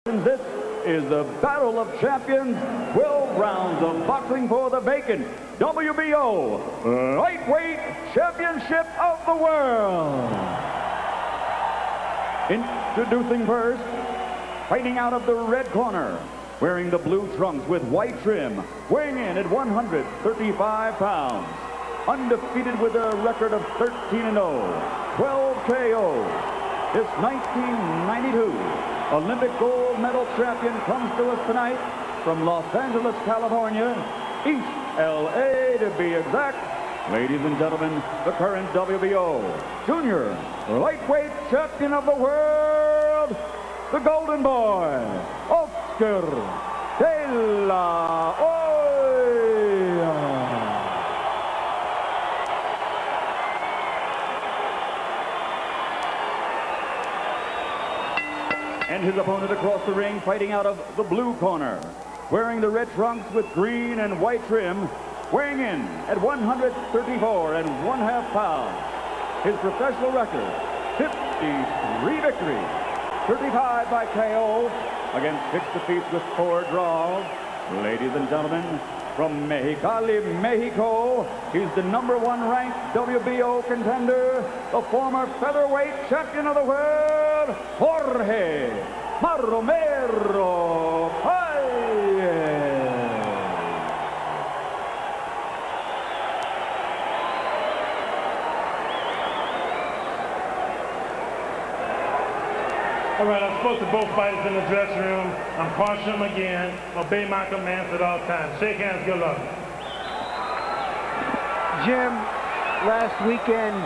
This is the Battle of Champions, 12 rounds of boxing for the vacant WBO Lightweight Championship of the World. Introducing first, fighting out of the red corner, wearing the blue trunks with white trim, weighing in at 135 pounds. Undefeated with a record of 13-0, 12 KOs. This 1992 Olympic gold medal champion comes to us tonight from Los Angeles, California, East LA to be exact. Ladies and gentlemen, the current WBO Junior Lightweight Champion of the World, the Golden Boy, Oscar de la Hoya. And his opponent across the ring, fighting out of the blue corner, wearing the red trunks with green and white trim, weighing in at 134½ pounds. His professional record, 53 victories, 35 by KO, against 6 defeats with 4 draws. Ladies and gentlemen, from Mexicali, Mexico, he's the #1 ranked WBO contender, the former featherweight champion of the world, Jorge Marromero Paez. All right, I spoke to both fighters in the dressing room. I'm cautioning them again. Obey my commands at all times. Shake hands, good luck. Jim, last weekend,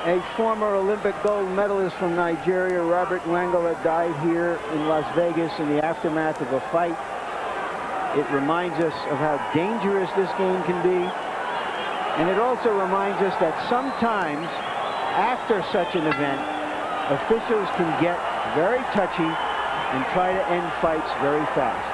a former Olympic gold medalist from Nigeria, Robert Wangala, died here in Las Vegas in the aftermath of a fight. It reminds us of how dangerous this game can be. And it also reminds us that sometimes, after such an event, officials can get very touchy and try to end fights very fast.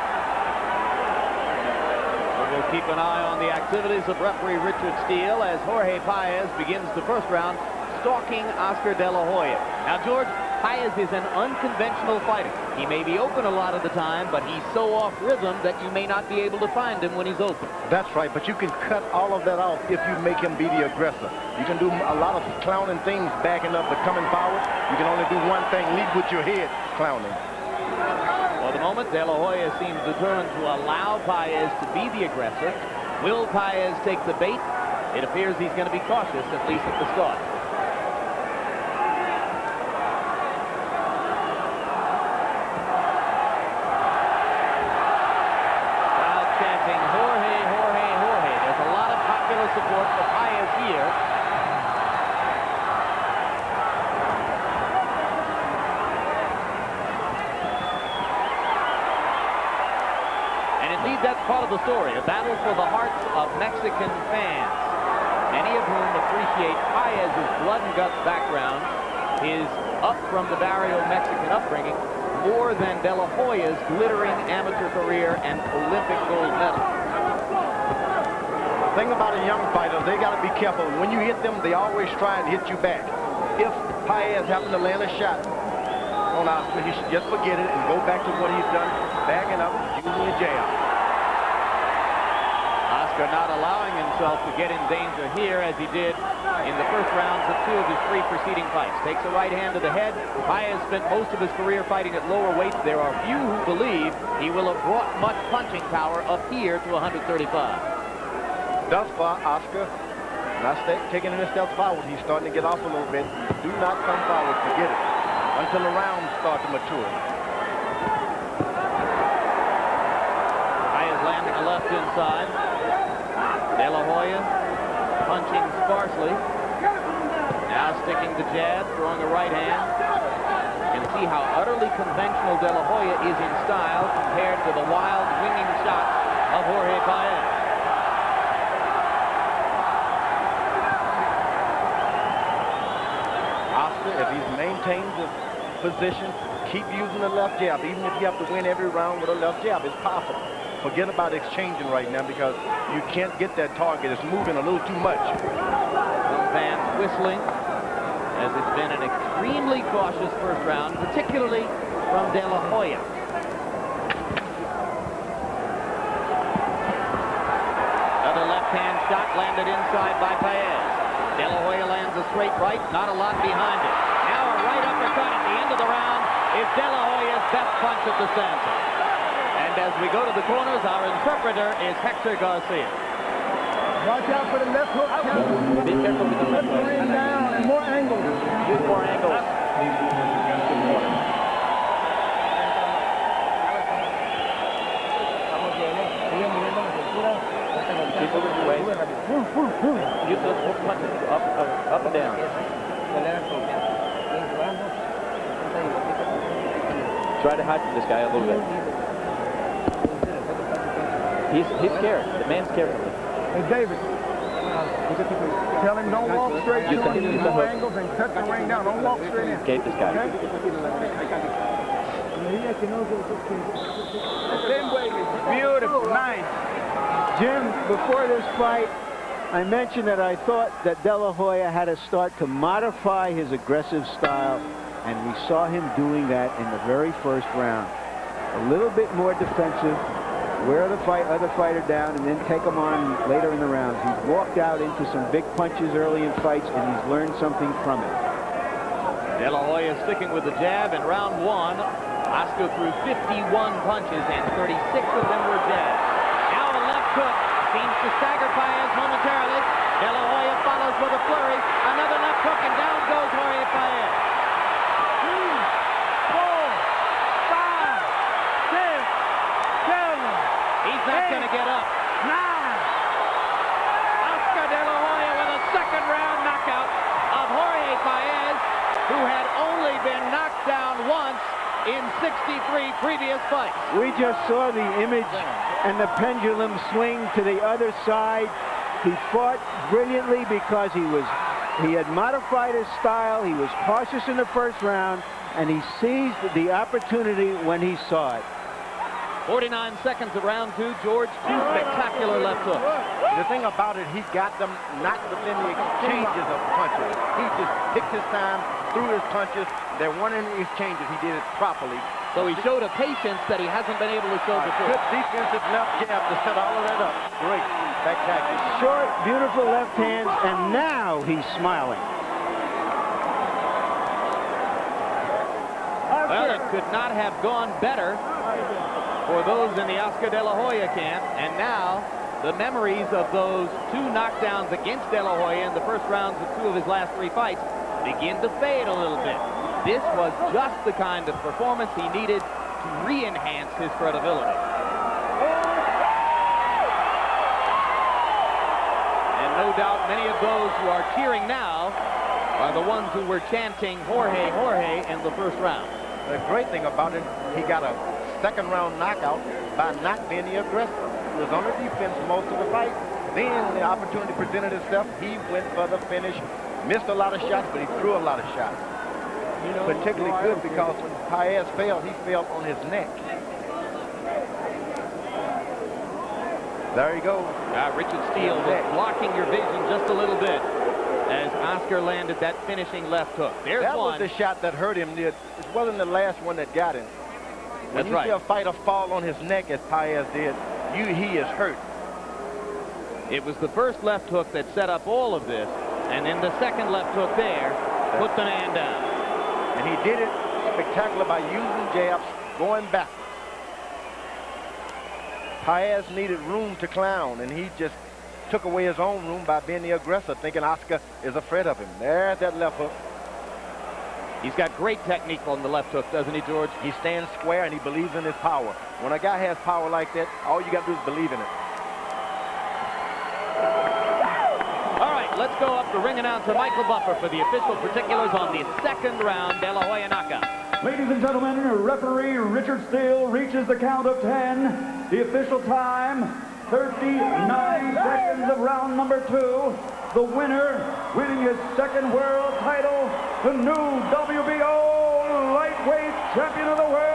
We'll keep an eye on the activities of referee Richard Steele as Jorge Paez begins the first round, stalking Oscar de la Hoya. Now, George, Paez is an unconventional fighter. He may be open a lot of the time, but he's so off rhythm that you may not be able to find him when he's open. That's right, but you can cut all of that off if you make him be the aggressor. You can do a lot of clowning things, backing up, but coming forward, you can only do one thing, lead with your head, clowning. For the moment, De La Hoya seems determined to allow Paez to be the aggressor. Will Paez take the bait? It appears he's going to be cautious, at least at the start. Crowd chanting, Jorge, Jorge, Jorge. There's a lot of popular support for Paez here. That's part of the story, a battle for the hearts of Mexican fans, many of whom appreciate Paez's blood and guts background, his up from the barrio Mexican upbringing, more than De La Hoya's glittering amateur career and Olympic gold medal. The thing about a young fighter, they got to be careful. When you hit them, they always try and hit you back. If Paez happened to land a shot on Oscar, he should just forget it and go back to what he's done, backing up, using a jab. Oscar not allowing himself to get in danger here as he did in the first rounds of 2 of his 3 preceding fights. Takes a right hand to the head. Paez spent most of his career fighting at lower weights. There are few who believe he will have brought much punching power up here to 135. Thus far, Oscar, not taking any steps forward. He's starting to get off a little bit. Do not come forward, forget it, until the rounds start to mature. Paez landing a left inside. De La Hoya punching sparsely. Now sticking the jab, throwing a right hand. You can see how utterly conventional De La Hoya is in style compared to the wild, winging shots of Jorge Paez. Oscar, if he maintains his position, keep using the left jab. Even if you have to win every round with a left jab, it's possible. Forget about exchanging right now because you can't get that target. It's moving a little too much. Some fans whistling as it's been an extremely cautious first round, particularly from De La Hoya. Another left-hand shot landed inside by Paez. De La Hoya lands a straight right, not a lot behind it. Now a right uppercut at the end of the round is De La Hoya's best punch at the stanza. And as we go to the corners, our interpreter is Hector Garcia. Watch out for the left hook. Be careful with the left hook. Down and more angles. Use more angles. Keep moving your waist. Use those hook punches up and down. Try to hide from this guy a little bit. He's scared. The man's scared of him. Hey, David. Tell him don't walk straight to him. Use more angles and cut the ring down. Don't walk straight in. Escape this guy. Beautiful. Nice. Jim, before this fight, I mentioned that I thought that De La Hoya had to start to modify his aggressive style, and we saw him doing that in the very first round. A little bit more defensive, wear the other fighter down, and then take him on later in the rounds. He's walked out into some big punches early in fights, and he's learned something from it. De La Hoya sticking with the jab in round one. Oscar threw 51 punches, and 36 of them were jabs. Now a left hook seems to stagger Paez momentarily. De La Hoya follows with a flurry. Another left hook, and down goes Jorge Paez. 2, 4, 5, 6, 7. He's not going to get up. 9. Oscar De La Hoya with a second round knockout of Jorge Paez, who had only been knocked down once in 63 previous fights. We just saw the image and the pendulum swing to the other side. He fought brilliantly because he had modified his style. He was cautious in the first round, and he seized the opportunity when he saw it. 49 seconds of round two. George, 2 spectacular left hooks. The thing about it, he got them not within the exchanges of punches. He just picked his time, threw his punches. There weren't any exchanges. He did it properly. So he showed a patience that he hasn't been able to show before. Good defensive left jab to set all of that up. Great. Spectacular. Short, beautiful left hands, and now he's smiling. Well, it could not have gone better for those in the Oscar De La Hoya camp. And now the memories of those 2 knockdowns against De La Hoya in the first rounds of 2 of his last 3 fights begin to fade a little bit. This was just the kind of performance he needed to re-enhance his credibility. And no doubt many of those who are cheering now are the ones who were chanting Jorge, Jorge in the first round. The great thing about it, he got a second round knockout by not being the aggressor. He was on the defense most of the fight. Then when the opportunity presented itself, he went for the finish. Missed a lot of shots, but he threw a lot of shots. Particularly good because when Paez fell, he fell on his neck. There you go. Richard Steele was blocking your vision just a little bit as Oscar landed that finishing left hook. There's that one. Was the shot that hurt him. It wasn't the last one that got him. When you see a fighter fall on his neck as Paez did, he is hurt. It was the first left hook that set up all of this, and then the second left hook there put the man down. And he did it spectacular by using jabs, going back. Paez needed room to clown, and he just took away his own room by being the aggressor, thinking Oscar is afraid of him. There's that left hook. He's got great technique on the left hook, doesn't he, George? He stands square, and he believes in his power. When a guy has power like that, all you got to do is believe in it. All right, let's go up to ring announcer Michael Buffer for the official particulars on the second round De La Hoya knockout. Ladies and gentlemen, referee Richard Steele reaches the count of 10. The official time, 39 seconds of round number 2. The winner, winning his second world title, the new WBO lightweight champion of the world,